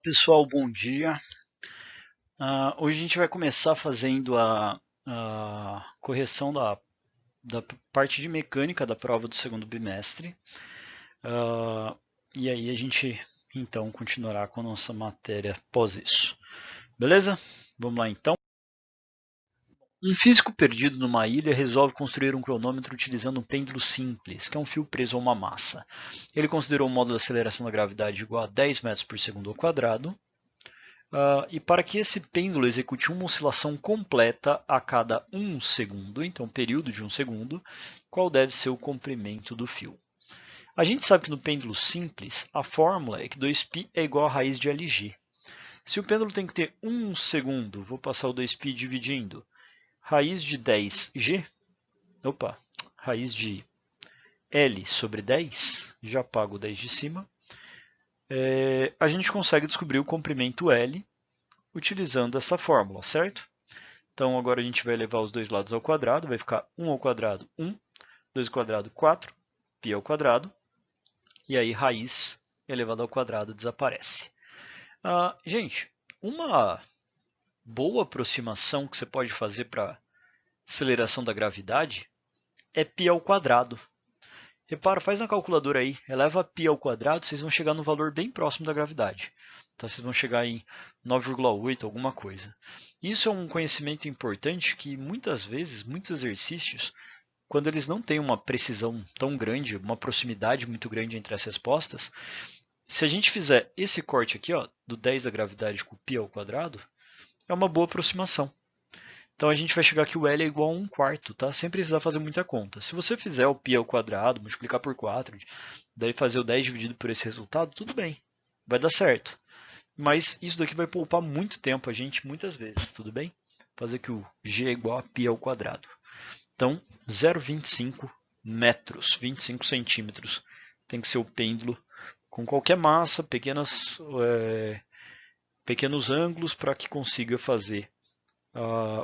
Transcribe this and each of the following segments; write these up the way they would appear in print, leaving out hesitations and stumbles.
Pessoal, bom dia. Hoje a gente vai começar fazendo a correção da parte de mecânica da prova do segundo bimestre. E aí a gente então continuará com a nossa matéria após isso. Beleza? Vamos lá então. Um físico perdido numa ilha resolve construir um cronômetro utilizando um pêndulo simples, que é um fio preso a uma massa. Ele considerou o módulo de aceleração da gravidade igual a 10 metros por segundo ao quadrado. E para que esse pêndulo execute uma oscilação completa a cada 1 segundo, então período de 1 segundo, qual deve ser o comprimento do fio? A gente sabe que no pêndulo simples, a fórmula é que 2π é igual a raiz de Lg. Se o pêndulo tem que ter 1 segundo, vou passar o 2π dividindo raiz de 10g, raiz de L sobre 10, já apago o 10 de cima, a gente consegue descobrir o comprimento L utilizando essa fórmula, certo? Então agora a gente vai elevar os dois lados ao quadrado, vai ficar 1 ao quadrado 1, 2 ao quadrado 4, π ao quadrado, e aí raiz elevada ao quadrado desaparece. Gente, uma boa aproximação que você pode fazer para aceleração da gravidade é π ao quadrado. Repara, faz na calculadora aí, eleva π ao quadrado, vocês vão chegar no valor bem próximo da gravidade. Então, vocês vão chegar em 9,8, alguma coisa. Isso é um conhecimento importante que muitas vezes, muitos exercícios, quando eles não têm uma precisão tão grande, uma proximidade muito grande entre as respostas, se a gente fizer esse corte aqui, ó, do 10 da gravidade com π ao quadrado, é uma boa aproximação. Então a gente vai chegar que o L é igual a 1 quarto, tá? Sem precisar fazer muita conta. Se você fizer o π ao quadrado, multiplicar por 4, daí fazer o 10 dividido por esse resultado, tudo bem, vai dar certo. Mas isso daqui vai poupar muito tempo a gente, muitas vezes, tudo bem? Fazer que o g é igual a π ao quadrado. Então, 0,25 metros, 25 centímetros, tem que ser o pêndulo com qualquer massa, pequenos ângulos para que consiga fazer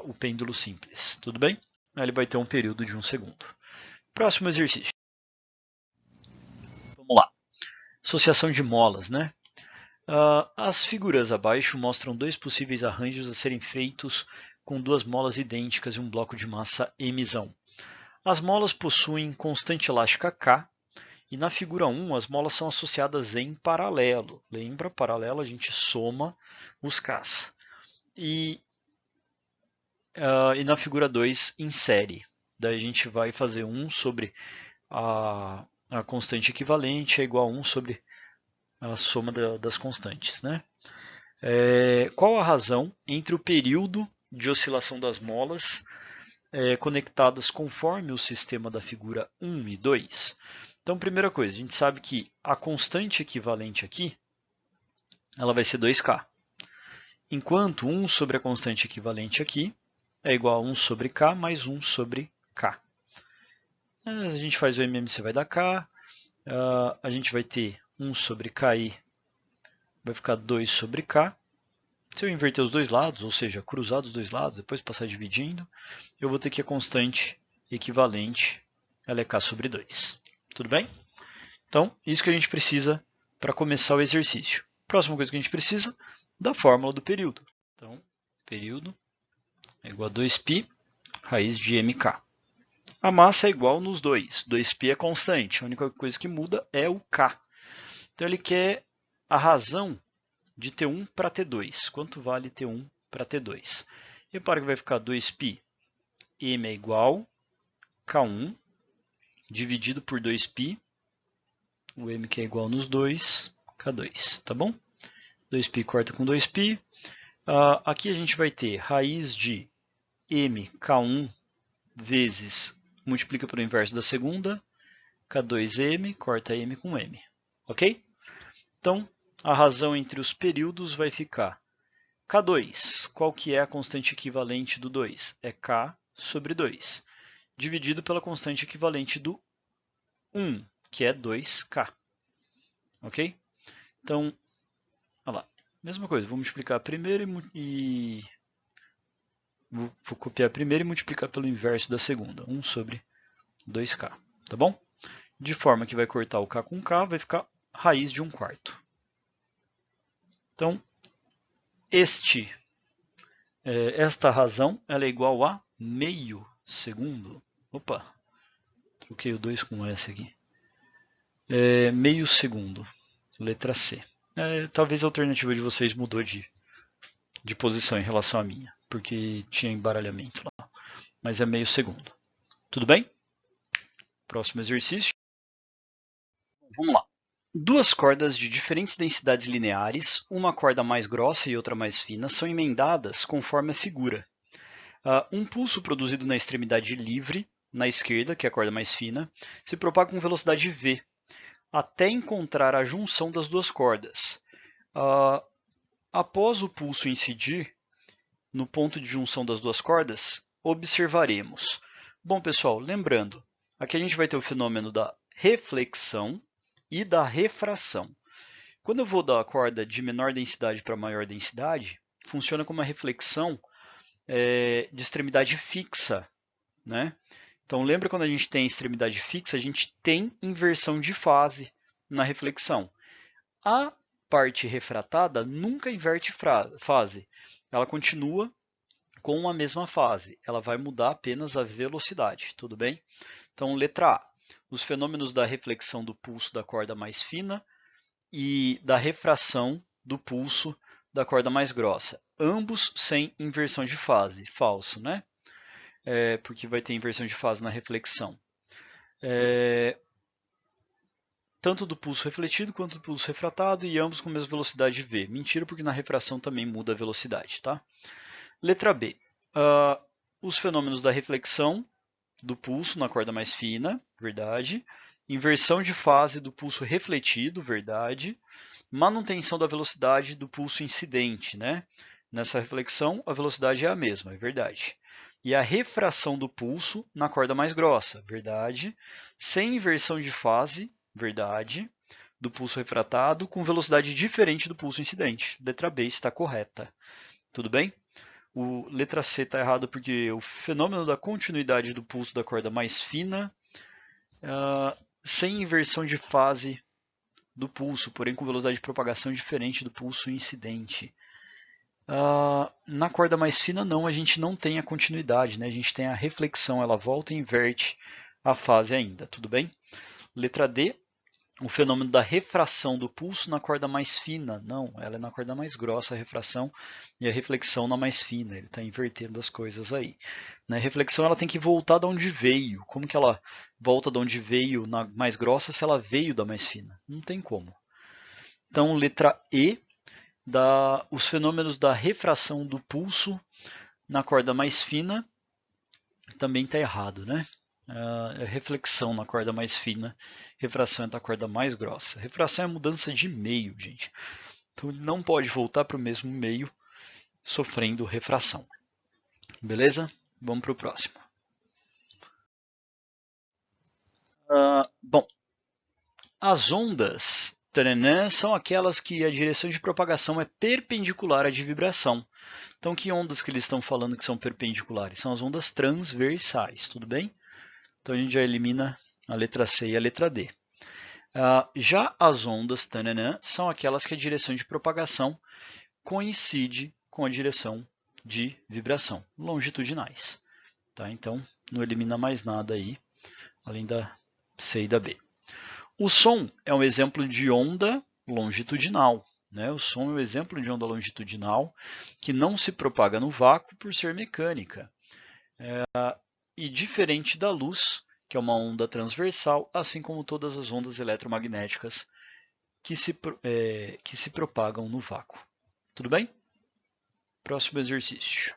o pêndulo simples, tudo bem? Ele vai ter um período de 1 segundo. Próximo exercício. Vamos lá. Associação de molas, né? As figuras abaixo mostram dois possíveis arranjos a serem feitos com duas molas idênticas e um bloco de massa mzão. As molas possuem constante elástica K e na figura 1 as molas são associadas em paralelo. Lembra? Paralelo a gente soma os Ks. E na figura 2 em série. Daí a gente vai fazer 1 sobre a constante equivalente é igual a 1 sobre a soma das constantes. Né? Qual a razão entre o período de oscilação das molas conectadas conforme o sistema da figura 1 e 2? Então, primeira coisa, a gente sabe que a constante equivalente aqui ela vai ser 2K. Enquanto 1 sobre a constante equivalente aqui é igual a 1 sobre K mais 1 sobre K. A gente faz o MMC, vai dar K. A gente vai ter 1 sobre KI, vai ficar 2 sobre K. Se eu inverter os dois lados, ou seja, cruzar os dois lados, depois passar dividindo, eu vou ter que a constante equivalente ela é K sobre 2. Tudo bem? Então, isso que a gente precisa para começar o exercício. Próxima coisa que a gente precisa, da fórmula do período. Então, período é igual a 2π raiz de mk. A massa é igual nos dois. 2π é constante. A única coisa que muda é o k. Então, ele quer a razão de T1 para T2. Quanto vale T1 para T2? Repara que vai ficar 2π. M é igual a K1 dividido por 2π. O M que é igual nos dois, K2. Tá bom? 2π corta com 2π. Aqui a gente vai ter raiz de M, K1 vezes, multiplica pelo inverso da segunda, K2M, corta M com M. Ok? Então, a razão entre os períodos vai ficar K2. Qual que é a constante equivalente do 2? É K sobre 2, dividido pela constante equivalente do 1, que é 2K. Ok? Então, olha lá. Mesma coisa, vou multiplicar a primeira e vou copiar a primeira e multiplicar pelo inverso da segunda, 1 sobre 2K, tá bom? De forma que vai cortar o K com K, vai ficar raiz de 1 quarto. Então, esta razão ela é igual a meio segundo. Opa, troquei o 2 com S aqui. Meio segundo, letra C. Talvez a alternativa de vocês mudou de posição em relação à minha, porque tinha embaralhamento lá. Mas é meio segundo. Tudo bem? Próximo exercício. Vamos lá. Duas cordas de diferentes densidades lineares, uma corda mais grossa e outra mais fina, são emendadas conforme a figura. Um pulso produzido na extremidade livre, na esquerda, que é a corda mais fina, se propaga com velocidade v, até encontrar a junção das duas cordas. Após o pulso incidir no ponto de junção das duas cordas, observaremos. Bom, pessoal, lembrando, aqui a gente vai ter o fenômeno da reflexão e da refração. Quando eu vou da corda de menor densidade para maior densidade, funciona como uma reflexão de extremidade fixa, né? Então, lembra quando a gente tem extremidade fixa, a gente tem inversão de fase na reflexão. A parte refratada nunca inverte fase, ela continua com a mesma fase, ela vai mudar apenas a velocidade, tudo bem? Então, letra A, os fenômenos da reflexão do pulso da corda mais fina e da refração do pulso da corda mais grossa, ambos sem inversão de fase, falso, né? Porque vai ter inversão de fase na reflexão. Tanto do pulso refletido quanto do pulso refratado e ambos com a mesma velocidade v. Mentira, porque na refração também muda a velocidade, tá? Letra B. Os fenômenos da reflexão do pulso na corda mais fina, verdade. Inversão de fase do pulso refletido, verdade. Manutenção da velocidade do pulso incidente, né? Nessa reflexão, a velocidade é a mesma, é verdade. E a refração do pulso na corda mais grossa, verdade. Sem inversão de fase, verdade. Do pulso refratado, com velocidade diferente do pulso incidente. Letra B está correta. Tudo bem? Letra C está errado porque o fenômeno da continuidade do pulso da corda mais fina, sem inversão de fase do pulso, porém com velocidade de propagação diferente do pulso incidente. Na corda mais fina, não, a gente não tem a continuidade, né? A gente tem a reflexão, ela volta e inverte a fase ainda, tudo bem? Letra D, o fenômeno da refração do pulso na corda mais fina. Não, ela é na corda mais grossa a refração e a reflexão na mais fina. Ele está invertendo as coisas aí. Na reflexão ela tem que voltar de onde veio. Como que ela volta de onde veio na mais grossa se ela veio da mais fina? Não tem como. Então, letra E, os fenômenos da refração do pulso na corda mais fina também está errado, né? Reflexão na corda mais fina, refração é da corda mais grossa. Refração é mudança de meio, gente. Então ele não pode voltar para o mesmo meio sofrendo refração. Beleza? Vamos para o próximo. Bom, as ondas são aquelas que a direção de propagação é perpendicular à de vibração. Então, que ondas que eles estão falando que são perpendiculares? São as ondas transversais, tudo bem? Então a gente já elimina a letra C e a letra D. Já as ondas são aquelas que a direção de propagação coincide com a direção de vibração, longitudinais. Tá? Então não elimina mais nada aí, além da C e da B. O som é um exemplo de onda longitudinal. Né? O som é um exemplo de onda longitudinal que não se propaga no vácuo por ser mecânica. E diferente da luz, que é uma onda transversal, assim como todas as ondas eletromagnéticas que se propagam no vácuo. Tudo bem? Próximo exercício.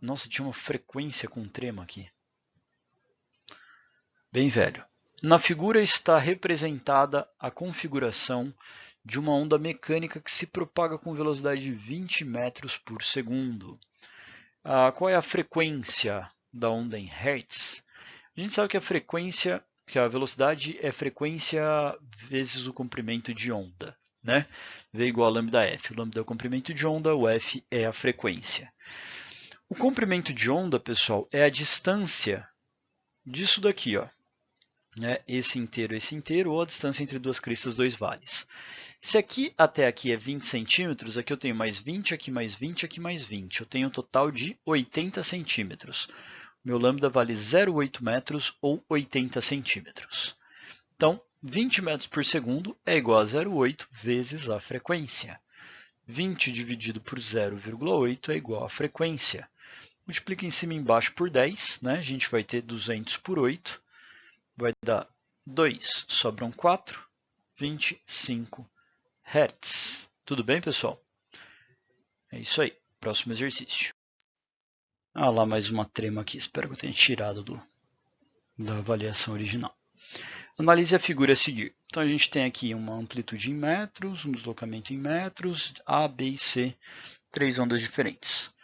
Nossa, tinha uma frequência com trema aqui. Bem velho. Na figura está representada a configuração de uma onda mecânica que se propaga com velocidade de 20 metros por segundo. Qual é a frequência da onda em Hertz? A gente sabe que a velocidade é frequência vezes o comprimento de onda, né? V igual a lambda f. O lambda é o comprimento de onda, o f é a frequência. O comprimento de onda, pessoal, é a distância disso daqui, ó. né, esse inteiro, ou a distância entre duas cristas, dois vales. Se aqui até aqui é 20 centímetros, aqui eu tenho mais 20, aqui mais 20, aqui mais 20. Eu tenho um total de 80 centímetros. Meu lambda vale 0,8 metros ou 80 centímetros. Então, 20 metros por segundo é igual a 0,8 vezes a frequência. 20 dividido por 0,8 é igual a frequência. Multiplica em cima e embaixo por 10, né? A gente vai ter 200 por 8, vai dar 2, sobram 4, 25 Hz. Tudo bem, pessoal? É isso aí. Próximo exercício. Ah, lá mais uma trema aqui. Espero que eu tenha tirado da avaliação original. Analise a figura a seguir. Então, a gente tem aqui uma amplitude em metros, um deslocamento em metros, A, B e C, 3 ondas diferentes.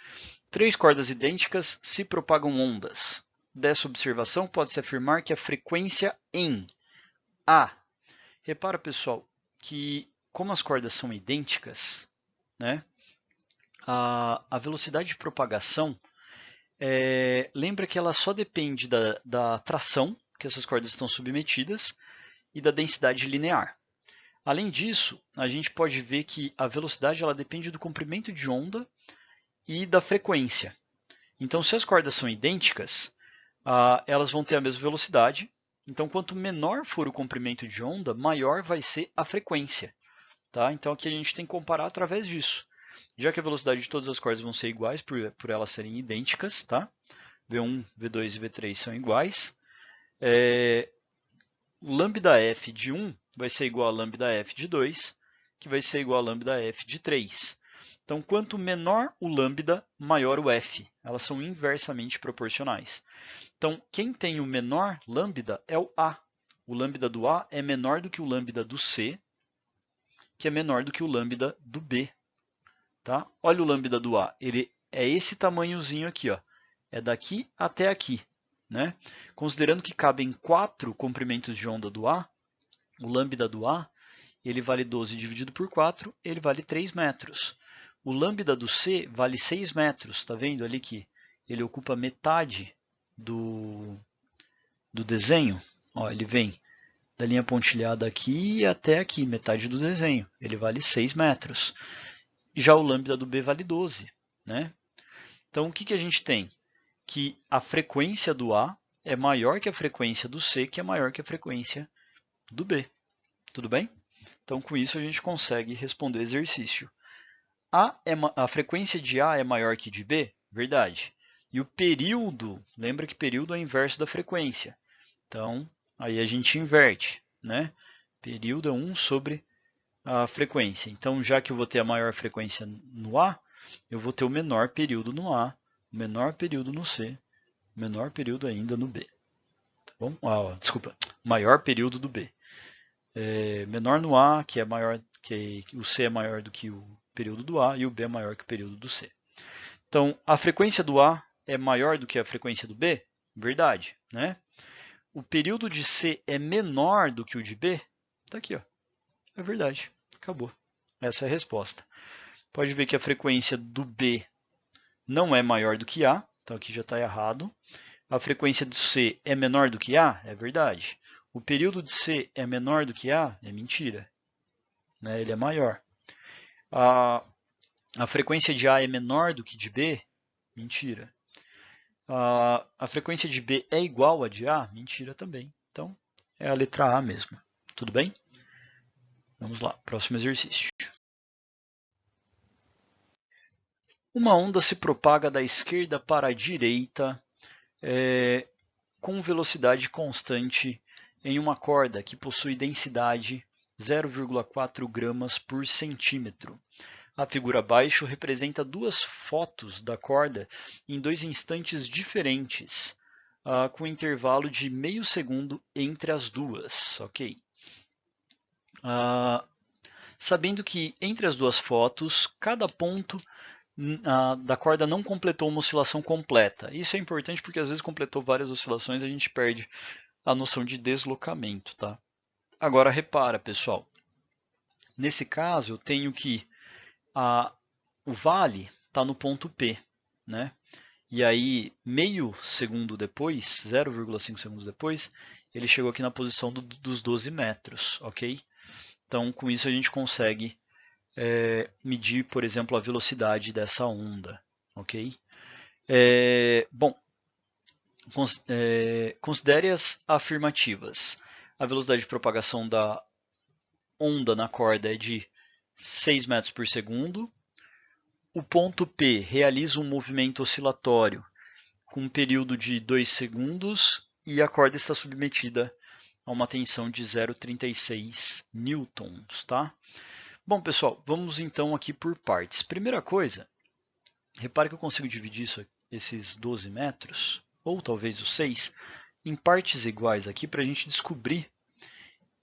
3 cordas idênticas se propagam ondas. Dessa observação, pode-se afirmar que a frequência em A. Repara, pessoal, que como as cordas são idênticas, né, a velocidade de propagação, lembra que ela só depende da tração que essas cordas estão submetidas e da densidade linear. Além disso, a gente pode ver que a velocidade ela depende do comprimento de onda e da frequência. Então, se as cordas são idênticas, elas vão ter a mesma velocidade. Então, quanto menor for o comprimento de onda, maior vai ser a frequência. Tá? Então, aqui a gente tem que comparar através disso. Já que a velocidade de todas as cordas vão ser iguais, por elas serem idênticas, tá? V1, V2 e V3 são iguais. O lambda f de 1 vai ser igual a lambda f de 2, que vai ser igual a lambda f de 3. Então, quanto menor o lambda, maior o f. Elas são inversamente proporcionais. Então, quem tem o menor lambda é o A. O lambda do A é menor do que o lambda do C, que é menor do que o lambda do B. Tá? Olha o lambda do A, ele é esse tamanhozinho aqui, ó. É daqui até aqui. Né? Considerando que cabem 4 comprimentos de onda do A, o lambda do A ele vale 12 dividido por 4, ele vale 3 metros. O lambda do C vale 6 metros, está vendo ali que ele ocupa metade do desenho? Ó, ele vem da linha pontilhada aqui até aqui, metade do desenho. Ele vale 6 metros. Já o lambda do B vale 12. Né? Então, o que a gente tem? Que a frequência do A é maior que a frequência do C, que é maior que a frequência do B. Tudo bem? Então, com isso, a gente consegue responder o exercício. A frequência de A é maior que de B? Verdade. E o período, lembra que período é o inverso da frequência. Então, aí a gente inverte. Né? Período é 1 sobre a frequência. Então, já que eu vou ter a maior frequência no A, eu vou ter o menor período no A, o menor período no C, o menor período ainda no B. Tá bom? Desculpa, maior período do B. Menor no A, que é maior que o C é maior do que o período do A, e o B é maior que o período do C. Então, a frequência do A é maior do que a frequência do B? Verdade. Né? O período de C é menor do que o de B? Está aqui, ó. É verdade. Acabou. Essa é a resposta. Pode ver que a frequência do B não é maior do que A, então aqui já está errado. A frequência do C é menor do que A? É verdade. O período de C é menor do que A? É mentira. Né? Ele é maior. A frequência de A é menor do que de B? Mentira. A frequência de B é igual a de A? Mentira também. Então, é a letra A mesmo. Tudo bem? Vamos lá, próximo exercício. Uma onda se propaga da esquerda para a direita com velocidade constante em uma corda que possui densidade 0,4 gramas por centímetro. A figura abaixo representa duas fotos da corda em dois instantes diferentes, com intervalo de meio segundo entre as duas. Ok. Sabendo que entre as duas fotos, cada ponto da corda não completou uma oscilação completa. Isso é importante porque às vezes completou várias oscilações e a gente perde a noção de deslocamento. Tá? Agora repara, pessoal. Nesse caso, eu tenho que o vale está no ponto P. Né? E aí, meio segundo depois, 0,5 segundos depois, ele chegou aqui na posição dos 12 metros, ok? Então, com isso a gente consegue medir, por exemplo, a velocidade dessa onda, ok? Bom, considere as afirmativas. A velocidade de propagação da onda na corda é de 6 metros por segundo. O ponto P realiza um movimento oscilatório com um período de 2 segundos e a corda está submetida a uma tensão de 0,36 newtons, tá? Bom, pessoal, vamos então aqui por partes. Primeira coisa, repare que eu consigo dividir esses 12 metros, ou talvez os 6, em partes iguais aqui para a gente descobrir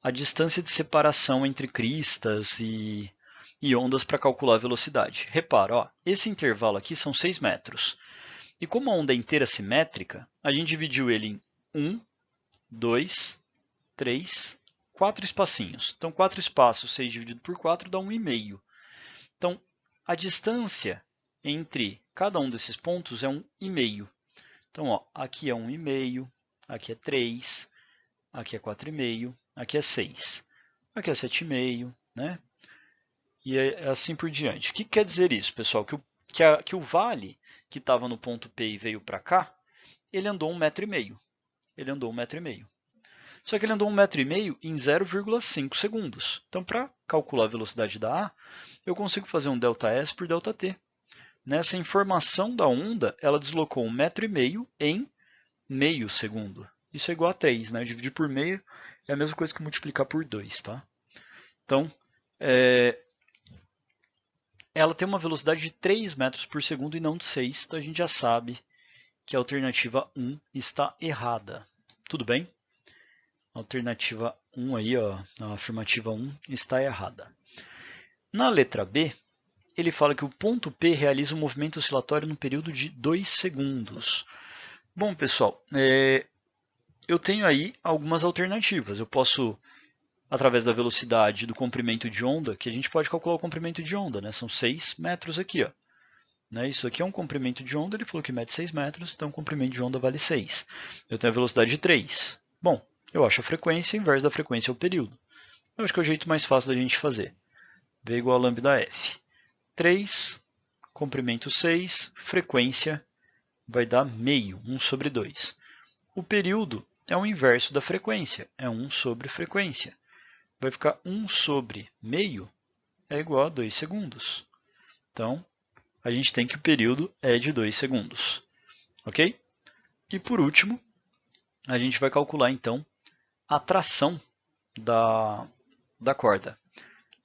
a distância de separação entre cristas e ondas para calcular a velocidade. Repara, ó, esse intervalo aqui são 6 metros. E como a onda é inteira simétrica, a gente dividiu ele em 1, 2, 3, 4 espacinhos. Então, 4 espaços, 6 dividido por 4 dá 1,5. Então, a distância entre cada um desses pontos é 1,5. Então, ó, aqui é 1,5, aqui é 3, aqui é 4,5, aqui é 6, aqui é 7,5, né? E assim por diante. O que quer dizer isso, pessoal? Que o vale que estava no ponto P e veio para cá, ele andou 1,5 metro. Ele andou 1,5 metro. Só que ele andou 1,5 metro em 0,5 segundos. Então, para calcular a velocidade da A, eu consigo fazer um ΔS por ΔT. Nessa informação da onda, ela deslocou 1,5 metro em meio segundo. Isso é igual a 3, né? Dividir por meio é a mesma coisa que multiplicar por 2, tá? Então, ela tem uma velocidade de 3 metros por segundo e não de 6, então a gente já sabe que a alternativa 1 está errada. Tudo bem? A alternativa 1 aí, ó, a afirmativa 1 está errada. Na letra B, ele fala que o ponto P realiza um movimento oscilatório no período de 2 segundos. Bom, pessoal, eu tenho aí algumas alternativas. Eu posso, através da velocidade do comprimento de onda, que a gente pode calcular o comprimento de onda, né? São 6 metros aqui, ó. Né? Isso aqui é um comprimento de onda, ele falou que mede 6 metros, então o comprimento de onda vale 6. Eu tenho a velocidade de 3. Bom, eu acho a frequência, inverso da frequência é o período. Eu acho que é o jeito mais fácil da gente fazer. V igual a lambda F. 3, comprimento 6, frequência vai dar meio, 1 sobre 2. O período é o inverso da frequência, é 1 sobre frequência. Vai ficar 1 sobre meio é igual a 2 segundos. Então, a gente tem que o período é de 2 segundos. Ok? E por último, a gente vai calcular então a tração da corda.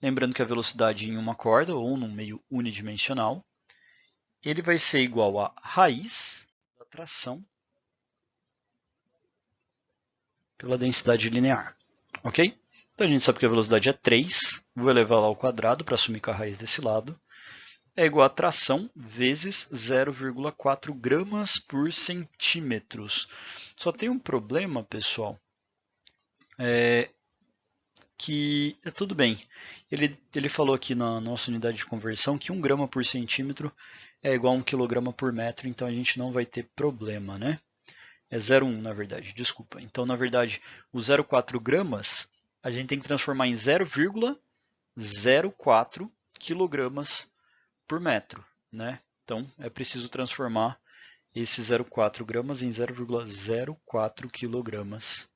Lembrando que a velocidade em uma corda ou num meio unidimensional, ele vai ser igual a raiz da tração pela densidade linear. Ok? Então a gente sabe que a velocidade é 3, vou elevar lá ao quadrado para assumir que a raiz desse lado é igual a tração vezes 0,4 gramas por centímetros. Só tem um problema, pessoal, que tudo bem. Ele falou aqui na nossa unidade de conversão que 1 grama por centímetro é igual a 1 quilograma por metro, então a gente não vai ter problema, né? É 0,1 na verdade, desculpa. Então, na verdade, o 0,4 gramas a gente tem que transformar em 0,04 quilogramas por metro, né? Então, é preciso transformar esse 0,4 gramas em 0,04 quilogramas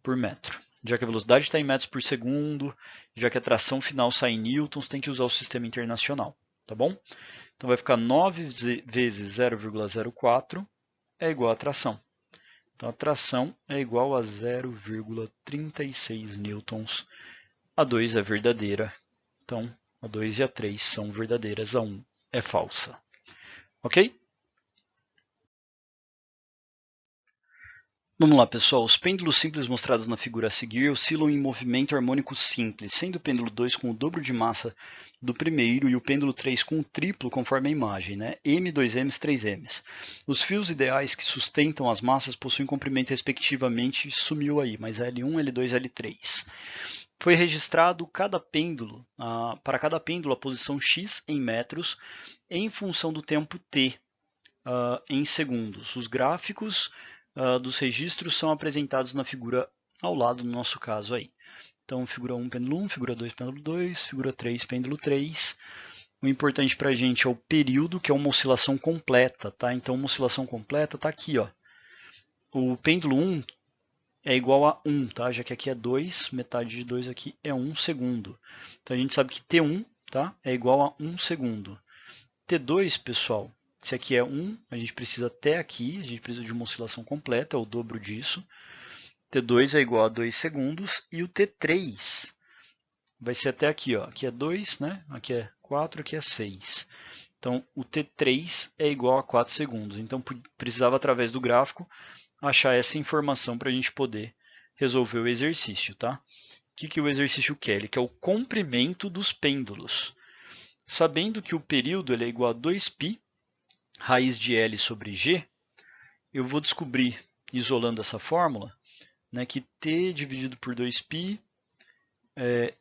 por metro. Já que a velocidade está em metros por segundo, já que a tração final sai em newtons, tem que usar o sistema internacional, tá bom? Então, vai ficar 9 vezes 0,04 é igual a tração. Então, a tração é igual a 0,36 newtons. A 2 é verdadeira. Então, a 2 e a 3 são verdadeiras, a 1 é falsa. Ok? Vamos lá, pessoal. Os pêndulos simples mostrados na figura a seguir oscilam em movimento harmônico simples, sendo o pêndulo 2 com o dobro de massa do primeiro e o pêndulo 3 com o triplo, conforme a imagem, né? M, 2Ms, 3Ms. Os fios ideais que sustentam as massas possuem comprimento respectivamente, sumiu aí, mas L1, L2, L3. Foi registrado para cada pêndulo a posição x em metros em função do tempo t em segundos. Os gráficos dos registros são apresentados na figura ao lado, no nosso caso aí. Então, figura 1, pêndulo 1, figura 2, pêndulo 2, figura 3, pêndulo 3. O importante para a gente é o período, que é uma oscilação completa, tá? Então, uma oscilação completa está aqui, ó. O pêndulo 1 é igual a 1, tá? Já que aqui é 2, metade de 2 aqui é 1 segundo. Então, a gente sabe que T1, tá? É igual a 1 segundo. T2, pessoal, se aqui é 1, a gente precisa até aqui, a gente precisa de uma oscilação completa, é o dobro disso. T2 é igual a 2 segundos, e o T3 vai ser até aqui, ó. Aqui é 2, né? Aqui é 4, aqui é 6. Então, o T3 é igual a 4 segundos. Então, precisava, através do gráfico, achar essa informação para a gente poder resolver o exercício, tá? O que o exercício quer? Ele quer o comprimento dos pêndulos. Sabendo que o período ele é igual a 2π, raiz de L sobre G, eu vou descobrir, isolando essa fórmula, né, que T dividido por 2π,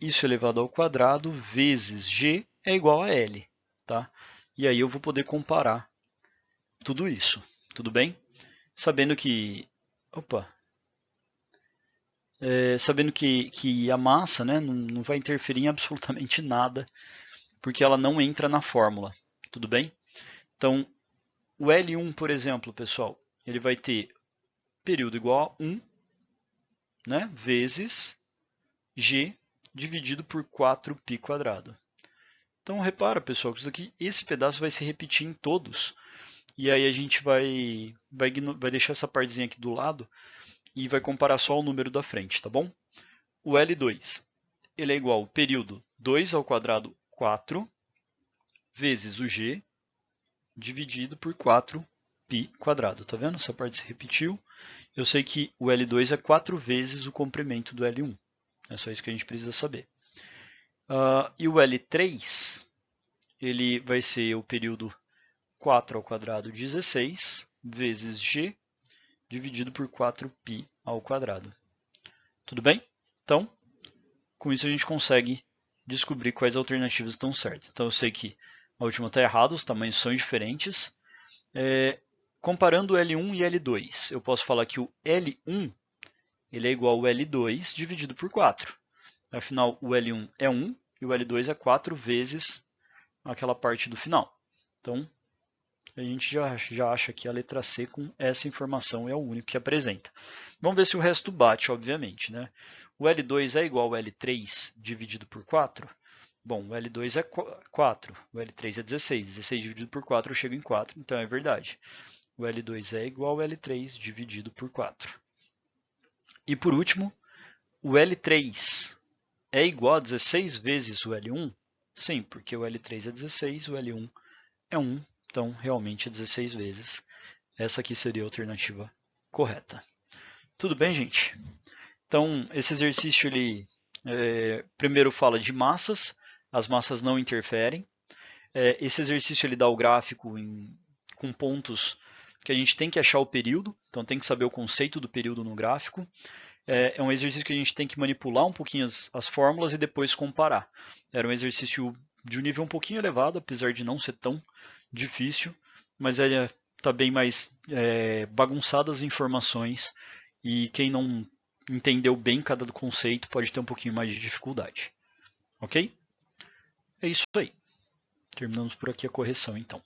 isso elevado ao quadrado, vezes G é igual a L. Tá? E aí eu vou poder comparar tudo isso, tudo bem? Sabendo que, sabendo que a massa, né, não vai interferir em absolutamente nada, porque ela não entra na fórmula, tudo bem? Então, o L1, por exemplo, pessoal, ele vai ter período igual a 1, né, vezes G dividido por 4π quadrado. Então, repara, pessoal, que isso aqui, esse pedaço vai se repetir em todos. E aí a gente vai deixar essa partezinha aqui do lado e vai comparar só o número da frente, tá bom? O L2, ele é igual ao período 2 ao quadrado 4 vezes o G dividido por 4π quadrado. Tá vendo? Essa parte se repetiu. Eu sei que o L2 é 4 vezes o comprimento do L1. É só isso que a gente precisa saber. E o L3, ele vai ser o período 4 ao quadrado 16 vezes G dividido por 4π ao quadrado. Tudo bem? Então, com isso a gente consegue descobrir quais alternativas estão certas. Então eu sei que a última está errada, os tamanhos são diferentes. Comparando o L1 e L2, eu posso falar que o L1 ele é igual ao L2 dividido por 4. Afinal, o L1 é 1 e o L2 é 4 vezes aquela parte do final. Então, a gente já acha que a letra C com essa informação é o único que apresenta. Vamos ver se o resto bate, obviamente. Né? O L2 é igual ao L3 dividido por 4? Bom, o L2 é 4, o L3 é 16. 16 dividido por 4 eu chego em 4, então é verdade. O L2 é igual ao L3 dividido por 4. E por último, o L3 é igual a 16 vezes o L1? Sim, porque o L3 é 16, o L1 é 1. Então, realmente é 16 vezes. Essa aqui seria a alternativa correta. Tudo bem, gente? Então, esse exercício, ele primeiro fala de massas. As massas não interferem. Esse exercício, ele dá o gráfico com pontos que a gente tem que achar o período. Então, tem que saber o conceito do período no gráfico. É um exercício que a gente tem que manipular um pouquinho as fórmulas e depois comparar. Era um exercício de um nível um pouquinho elevado, apesar de não ser tão difícil, mas ele está bem mais bagunçado as informações e quem não entendeu bem cada conceito pode ter um pouquinho mais de dificuldade. Ok? É isso aí. Terminamos por aqui a correção, então.